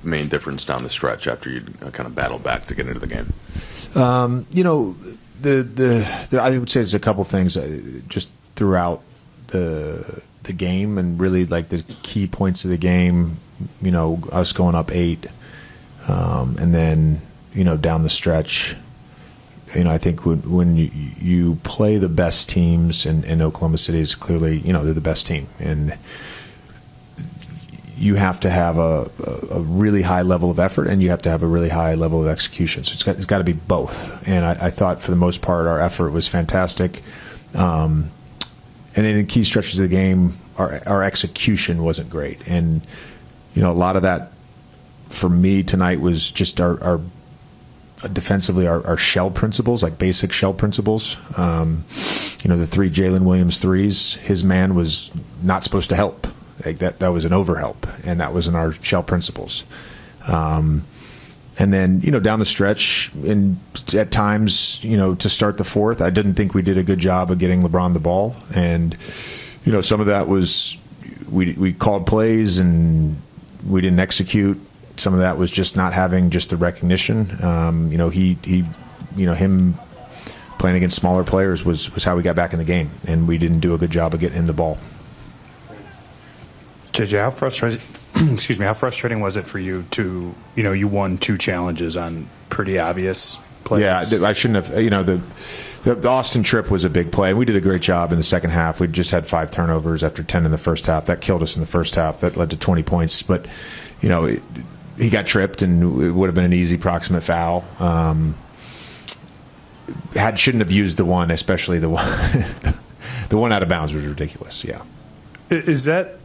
main difference down the stretch after you kind of battled back to get into the game? I would say there's a couple things just throughout the game, and really like the key points of the game. Us going up 8, and then down the stretch. I think when you play the best teams, and Oklahoma City is clearly they're the best team, and you have to have a really high level of effort, and you have to have a really high level of execution. So it's got to be both. And I thought for the most part our effort was fantastic. And in the key stretches of the game, our execution wasn't great. And a lot of that for me tonight was just our defensively our shell principles, like basic shell principles. The 3 Jalen Williams threes, his man was not supposed to help. Like that was an overhelp, and that was in our shell principles. And then down the stretch, and at times to start the fourth, I didn't think we did a good job of getting LeBron the ball, and some of that was we called plays and we didn't execute. Some of that was just not having just the recognition. Him playing against smaller players was how we got back in the game, and we didn't do a good job of getting him the ball. JJ, how frustrating was it for you to, you won 2 challenges on pretty obvious plays? Yeah, I shouldn't have. The Austin trip was a big play. We did a great job in the second half. We just had 5 turnovers after 10 in the first half. That killed us in the first half. That led to 20 points. But, he got tripped, and it would have been an easy proximate foul. Shouldn't have used the one, especially the one. The one out of bounds was ridiculous. Yeah. Is that?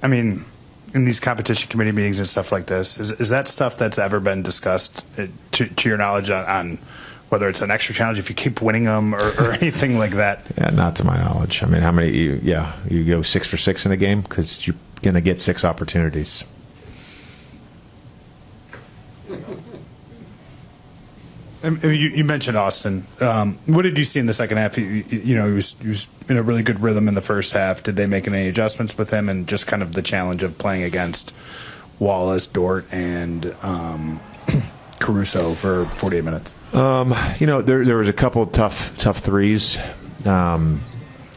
In these competition committee meetings and stuff like this, is that stuff that's ever been discussed to your knowledge on whether it's an extra challenge if you keep winning them or anything like that? Yeah, not to my knowledge. How many? You go 6 for 6 in a game because you're going to get 6 opportunities. You mentioned Austin. What did you see in the second half? He was in a really good rhythm in the first half. Did they make any adjustments with him, and just kind of the challenge of playing against Wallace, Dort, and Caruso for 48 minutes? There was a couple of tough threes that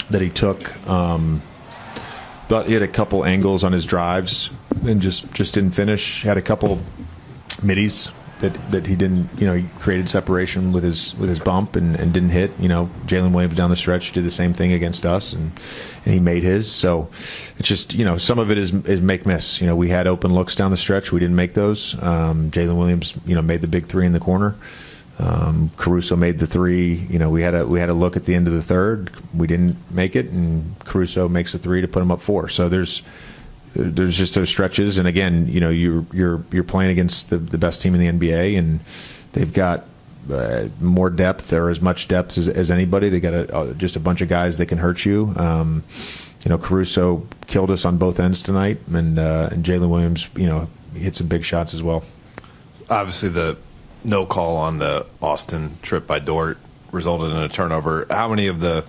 he took. But he had a couple angles on his drives and just didn't finish. Had a couple middies that he didn't, he created separation with his bump and didn't hit. Jalen Williams down the stretch did the same thing against us, and he made his. So it's just, some of it is make miss. We had open looks down the stretch, we didn't make those. Jalen Williams, made the big 3 in the corner. Caruso made the 3. We had a look at the end of the third, we didn't make it, and Caruso makes a 3 to put him up 4. So there's just those stretches, and again, you're playing against the best team in the NBA, and they've got more depth, or as much depth as anybody. They got just a bunch of guys that can hurt you. Caruso killed us on both ends tonight, and Jalen Williams, hit some big shots as well. Obviously, the no call on the Austin trip by Dort resulted in a turnover. How many of the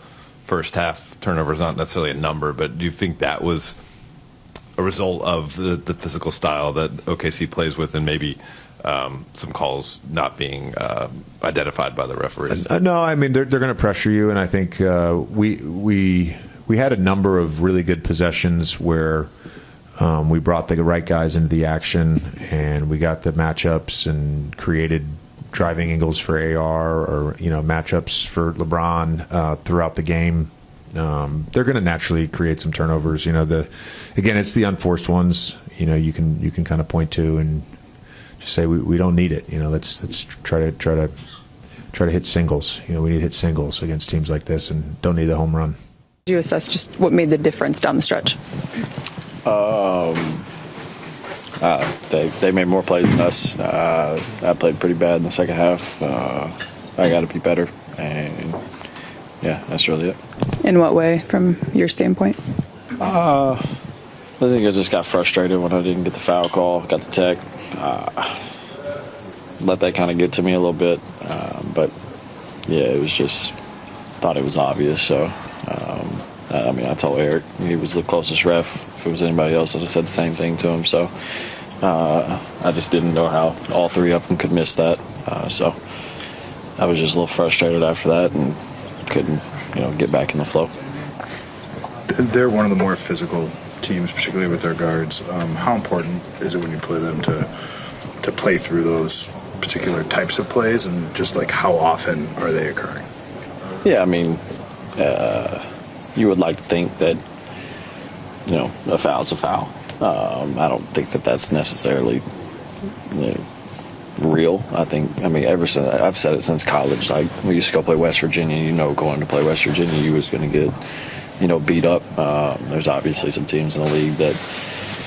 first half turnovers, not necessarily a number, but do you think that was a result of the physical style that OKC plays with, and maybe some calls not being identified by the referees? No, they're going to pressure you, and I think we had a number of really good possessions where we brought the right guys into the action, and we got the matchups and created driving angles for AR, or matchups for LeBron throughout the game. They're going to naturally create some turnovers. Again, it's the unforced ones. You can kind of point to and just say we don't need it. Let's try to hit singles. We need to hit singles against teams like this, and don't need the home run. Did you assess just what made the difference down the stretch? They made more plays than us. I played pretty bad in the second half. I got to be better, and yeah, that's really it. In what way, from your standpoint? I think I just got frustrated when I didn't get the foul call, got the tech. Let that kind of get to me a little bit. But, yeah, it was just thought it was obvious. So, I told Eric he was the closest ref. If it was anybody else, I'd have said the same thing to him. So, I just didn't know how all three of them could miss that. So I was just a little frustrated after that and couldn't, get back in the flow. They're one of the more physical teams, particularly with their guards. How important is it when you play them to play through those particular types of plays, and just like how often are they occurring? Yeah, I mean, you would like to think that, a foul's a foul. I don't think that that's necessarily real. Ever since I've said it since college, like we used to go play West Virginia, going to play West Virginia, you was going to get, beat up. There's obviously some teams in the league that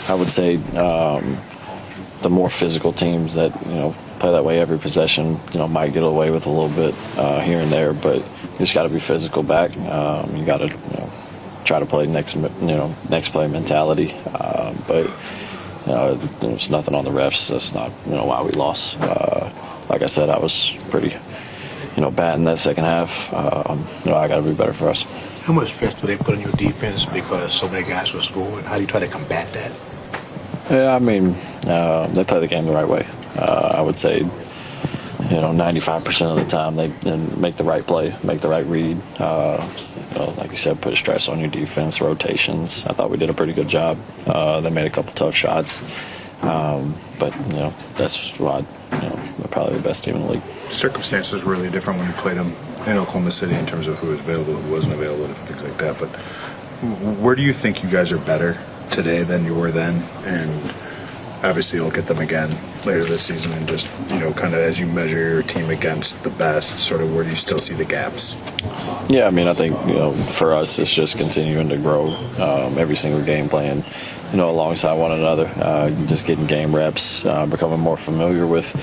I would say the more physical teams that, play that way every possession, might get away with a little bit here and there, but you just got to be physical back. You got to, try to play next play mentality. But there's nothing on the refs. That's not, why we lost. Like I said, I was pretty, bad in that second half. I got to be better for us. How much stress do they put on your defense because so many guys were scoring? How do you try to combat that? Yeah, they play the game the right way. I would say, 95% of the time they make the right play, make the right read. Like you said, put stress on your defense, rotations. I thought we did a pretty good job. They made a couple tough shots. But, that's why, they're probably the best team in the league. Circumstances were really different when you played them in Oklahoma City in terms of who was available, who wasn't available, and things like that. But where do you think you guys are better today than you were then? And obviously you'll get them again later this season, and just, kind of as you measure your team against the best, sort of where do you still see the gaps? Yeah, I think, for us, it's just continuing to grow every single game, playing, alongside one another, just getting game reps, becoming more familiar with,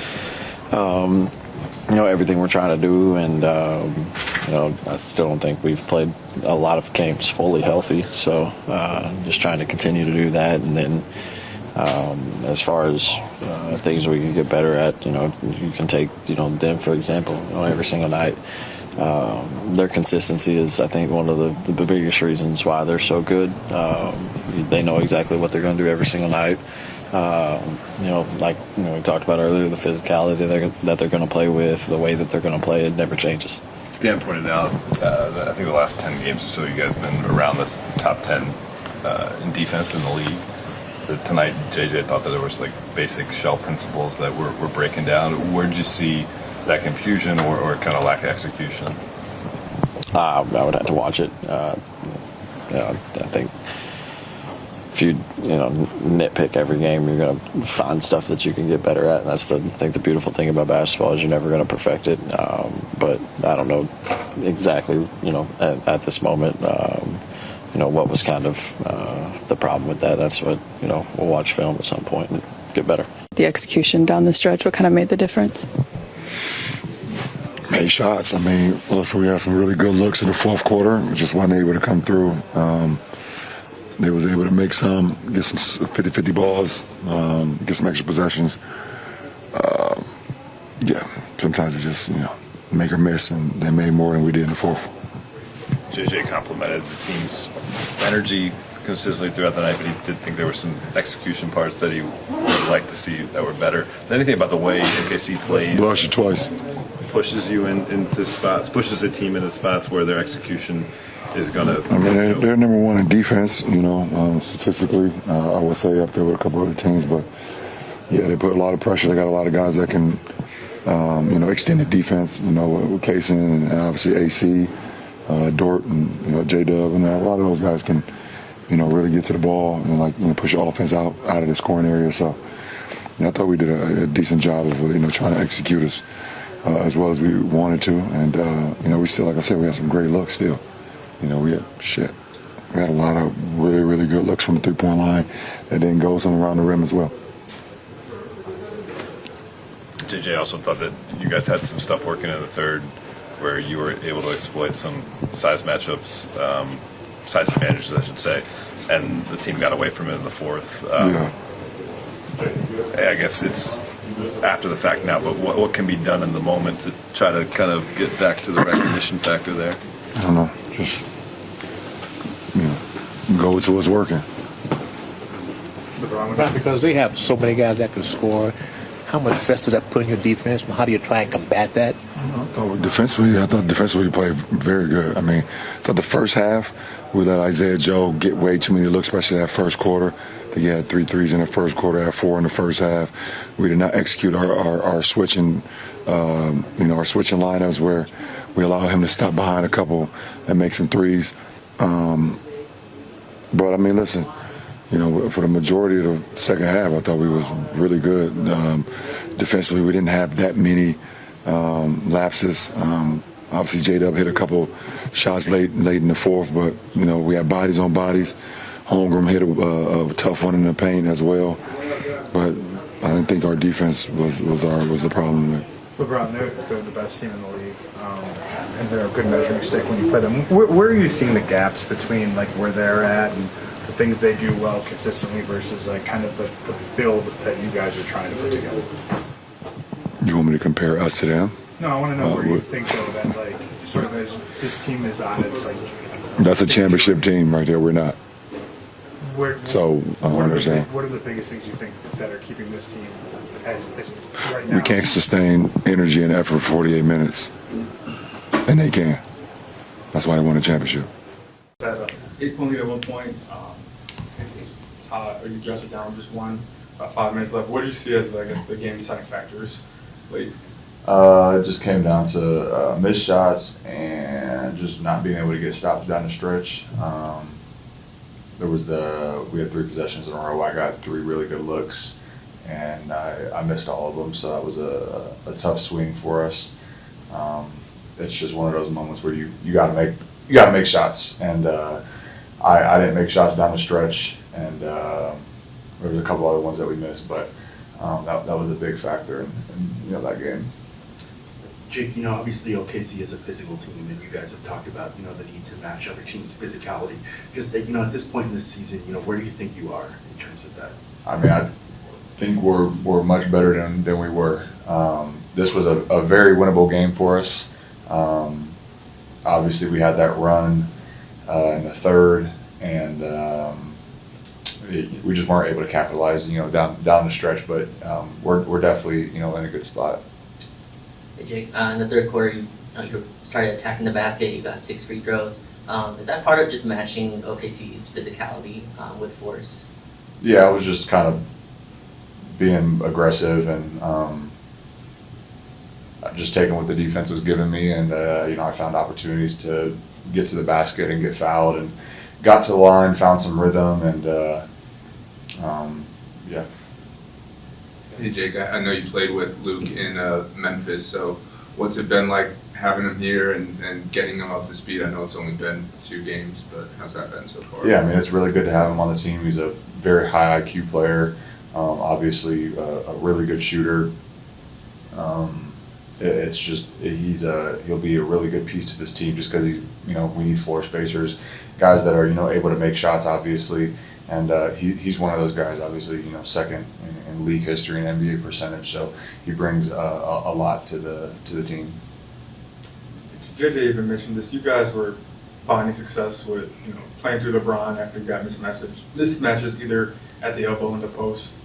everything we're trying to do. And, I still don't think we've played a lot of games fully healthy. So just trying to continue to do that. And then as far as things we can get better at, you can take, them, for example, every single night. Their consistency is, I think, one of the biggest reasons why they're so good. They know exactly what they're going to do every single night. We talked about earlier, the physicality that they're going to play with, the way that they're going to play, it never changes. Dan pointed out that I think the last 10 games or so, you guys have been around the top 10 in defense in the league. Tonight, JJ thought that there was basic shell principles that were breaking down. Where did you see that confusion or kind of lack of execution? I would have to watch it. I think if you nitpick every game, you're going to find stuff that you can get better at. And that's I think the beautiful thing about basketball is you're never going to perfect it. But I don't know exactly at this moment what was kind of the problem with that. That's what we'll watch film at some point and get better. The execution down the stretch, what kind of made the difference? Made shots. Also we had some really good looks in the fourth quarter. Just wasn't able to come through. They was able to make some, get some 50-50 balls, get some extra possessions. Sometimes it's just, make or miss, and they made more than we did in the fourth. JJ complimented the team's energy consistently throughout the night, but he did think there were some execution parts that he would like to see that were better. Is there anything about the way OKC plays? Lost you twice. Pushes you into spots, pushes the team into spots where their execution is going to. They're number one in defense, statistically. I would say up there with a couple other teams, but they put a lot of pressure. They got a lot of guys that can, extend the defense, with Kaysen and obviously AC, Dort and, J-Dub, and a lot of those guys can, really get to the ball and push the offense out of the scoring area. So I thought we did a decent job of, trying to execute as well as we wanted to. And, we still, like I said, we had some great looks still. We had a lot of really, really good looks from the three-point line that didn't go, some around the rim as well. JJ also thought that you guys had some stuff working in the third where you were able to exploit some size matchups, size advantages, I should say, and the team got away from it in the fourth. I guess it's after the fact now, but what can be done in the moment to try to kind of get back to the recognition factor there? I don't know. Just, go to what's working. LeBron wrong with Right, that? because they have so many guys that can score. How much stress does that put on your defense, and how do you try and combat that? I thought defensively we played very good. I mean, I thought the first half we let Isaiah Joe get way too many looks, especially that first quarter. I think he had 3 threes in the first quarter, had 4 in the first half. We did not execute our switching, our switching lineups where we allow him to stop behind a couple and make some threes. But I mean, listen, for the majority of the second half, I thought we was really good. Defensively, we didn't have that many lapses. Obviously, J-Dub hit a couple shots late in the fourth, but we had bodies on bodies. Holmgren hit a tough one in the paint as well, but I didn't think our defense was the problem there. LeBron, they're the best team in the league, and they're a good measuring stick when you play them. Where are you seeing the gaps between like where they're at and the things they do well consistently versus like kind of the build that you guys are trying to put together? You want me to compare us to them? No, I want to know where you think though that like sort of as this team is on its like. That's a championship team right there. We're not. So I understand. What are the biggest things you think that are keeping this team as right now? We can't sustain energy and effort for 48 minutes, and they can. That's why they won a championship. 8-point lead at one point. It's hot. You guys are down just one. About 5 minutes left. What did you see as the game deciding factors late? It just came down to missed shots and just not being able to get stopped down the stretch. We had 3 possessions in a row. I got 3 really good looks, and I missed all of them. So that was a tough swing for us. It's just one of those moments where you gotta make shots, and I didn't make shots down the stretch, and there was a couple other ones that we missed, but that was a big factor in that game. Jake, obviously OKC is a physical team, and you guys have talked about, the need to match other teams' physicality. Just, at this point in this season, where do you think you are in terms of that? I mean, I think we're much better than we were. This was a very winnable game for us. Obviously, we had that run in the third, and we just weren't able to capitalize, down the stretch. But we're definitely, in a good spot. Hey Jake, in the third quarter, you started attacking the basket. You got 6 free throws. Is that part of just matching OKC's physicality with force? Yeah, I was just kind of being aggressive and just taking what the defense was giving me, and I found opportunities to get to the basket and get fouled, and got to the line, found some rhythm, and yeah. Hey Jake, I know you played with Luke in Memphis, so what's it been like having him here and getting him up to speed? I know it's only been 2 games, but how's that been so far? Yeah, I mean, it's really good to have him on the team. He's a very high IQ player, obviously a really good shooter. It's just he'll be a really good piece to this team just because we need floor spacers, guys that are able to make shots, obviously. And he's one of those guys, obviously, second in league history and NBA percentage. So he brings a lot to the team. JJ even mentioned this. You guys were finding success with playing through LeBron after you got mismatches either at the elbow and the post.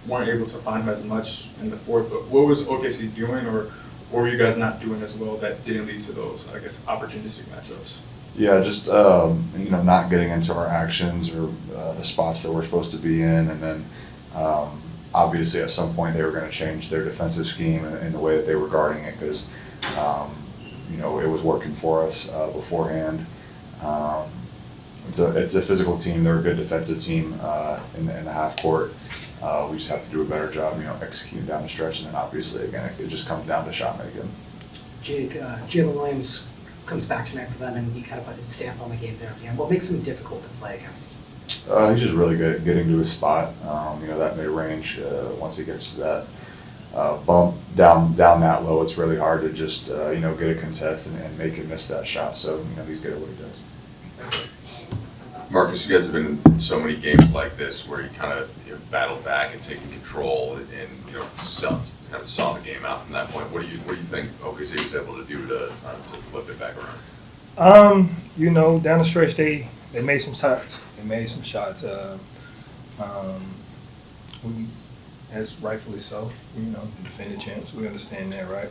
Weren't able to find him as much in the fourth. But what was OKC doing, or what were you guys not doing as well that didn't lead to those, I guess, opportunistic matchups? Yeah, just not getting into our actions or the spots that we're supposed to be in, and then obviously at some point they were going to change their defensive scheme and the way that they were guarding it because it was working for us beforehand. It's a physical team. They're a good defensive team in the half court. We just have to do a better job, executing down the stretch, and then obviously again it just comes down to shot making. Jake, Jalen Williams comes back tonight for them, and he kind of put his stamp on the game there again. What makes him difficult to play against? He's just really good at getting to his spot. That mid-range, once he gets to that bump down that low, it's really hard to just, get a contest and make him miss that shot. So, he's good at what he does. Marcus, you guys have been in so many games like this where you kind of battled back and taken control and kind of saw the game out from that point. What do you think OKC was able to do to flip it back around? Down the stretch they made some shots. They made some shots. as rightfully so, the defending champs. We understand that, right?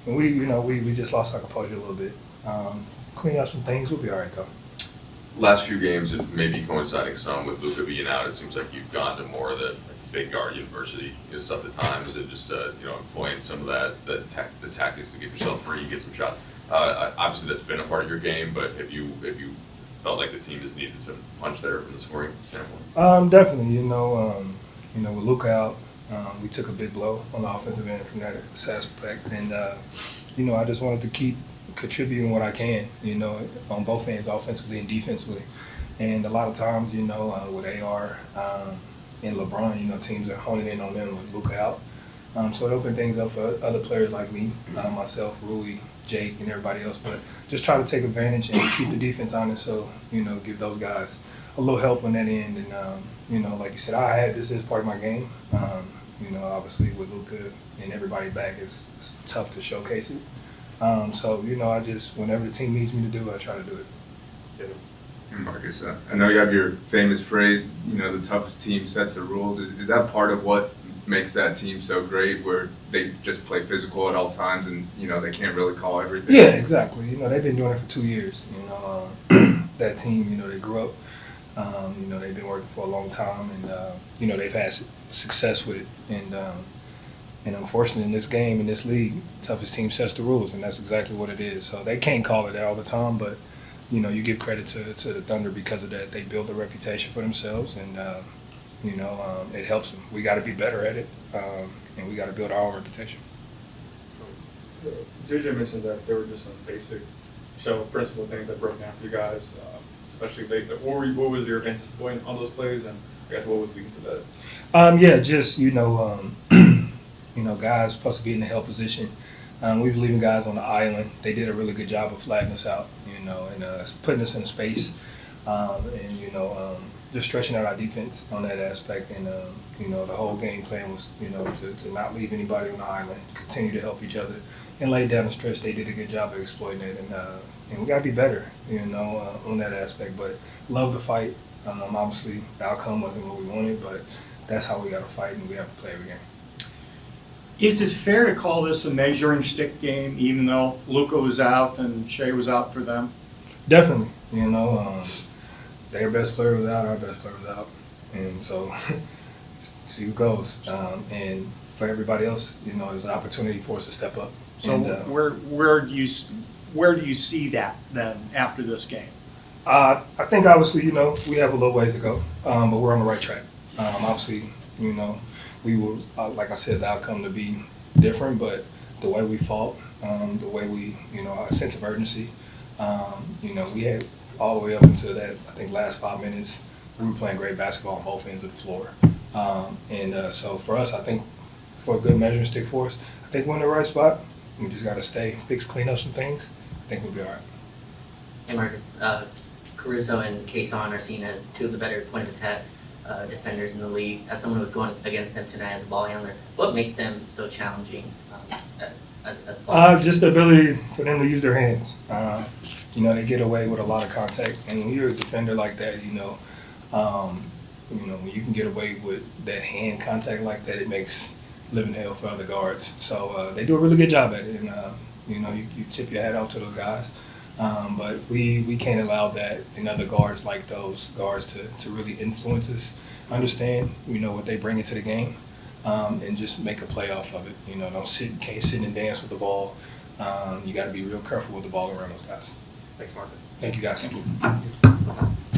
And we just lost our composure a little bit. Clean up some things, we'll be all right though. Last few games, and maybe coinciding some with Luka being out, it seems like you've gone to more of the big guard university stuff at times, and just employing some of the tactics to get yourself free, get some shots. Obviously, that's been a part of your game, but have you felt like the team has needed some punch there from the scoring standpoint? Definitely. With Luka out, we took a big blow on the offensive end from that aspect, and I just wanted to keep contributing what I can, on both ends, offensively and defensively. And a lot of times, with AR and LeBron, teams are honing in on them with Luka out. So it opened things up for other players like me, myself, Rui, Jake, and everybody else. But just try to take advantage and keep the defense honest. So give those guys a little help on that end. And like you said, this is part of my game. Obviously with Luka and everybody back, it's tough to showcase it. So I just, whenever the team needs me to do it, I try to do it. And Marcus, I know you have your famous phrase, the toughest team sets the rules. Is that part of what makes that team so great, where they just play physical at all times and, they can't really call everything? Yeah, exactly. They've been doing it for 2 years. That team, they grew up. They've been working for a long time, and, they've had success with it. And unfortunately, in this game, in this league, toughest team sets the rules, and that's exactly what it is. So they can't call it that all the time, but you give credit to the Thunder because of that. They build a reputation for themselves, and it helps them. We got to be better at it, and we got to build our own reputation. JJ mentioned that there were just some basic shell principle things that broke down for you guys, especially late. What was your advantage point on those plays, and I guess what was leading to that? Guys supposed to be in the help position. We were leaving guys on the island. They did a really good job of flagging us out, and putting us in space, and just stretching out our defense on that aspect. And the whole game plan was, to not leave anybody on the island, continue to help each other, and lay down the stretch. They did a good job of exploiting it, and we got to be better, on that aspect. But love the fight. Obviously, the outcome wasn't what we wanted, but that's how we got to fight, and we have to play every game. Is it fair to call this a measuring stick game, even though Luka was out and Shea was out for them? Definitely. Their best player was out, our best player was out. And so, see who goes. And for everybody else, it was an opportunity for us to step up. So and, where do you see that then after this game? I think obviously, we have a little ways to go, but we're on the right track. Obviously, we will, like I said, the outcome to be different, but the way we fought, the way we, our sense of urgency, we had all the way up into that, I think, last 5 minutes, we were playing great basketball on both ends of the floor. So for us, I think, for a good measuring stick for us, I think we're in the right spot. We just got to clean up some things. I think we'll be all right. Hey, Marcus. Caruso and Kayson are seen as two of the better point of attack defenders in the league. As someone who was going against them tonight as a ball handler, what makes them so challenging as ball just the ability for them to use their hands. They get away with a lot of contact, and when you're a defender like that, when you can get away with that hand contact like that, it makes living hell for other guards. So they do a really good job at it, and you tip your hat out to those guys. But we can't allow that in other guards like those guards to really influence us, understand, what they bring into the game, and just make a play off of it. Can't sit and dance with the ball. You got to be real careful with the ball around those guys. Thanks, Marcus. Thank you, guys.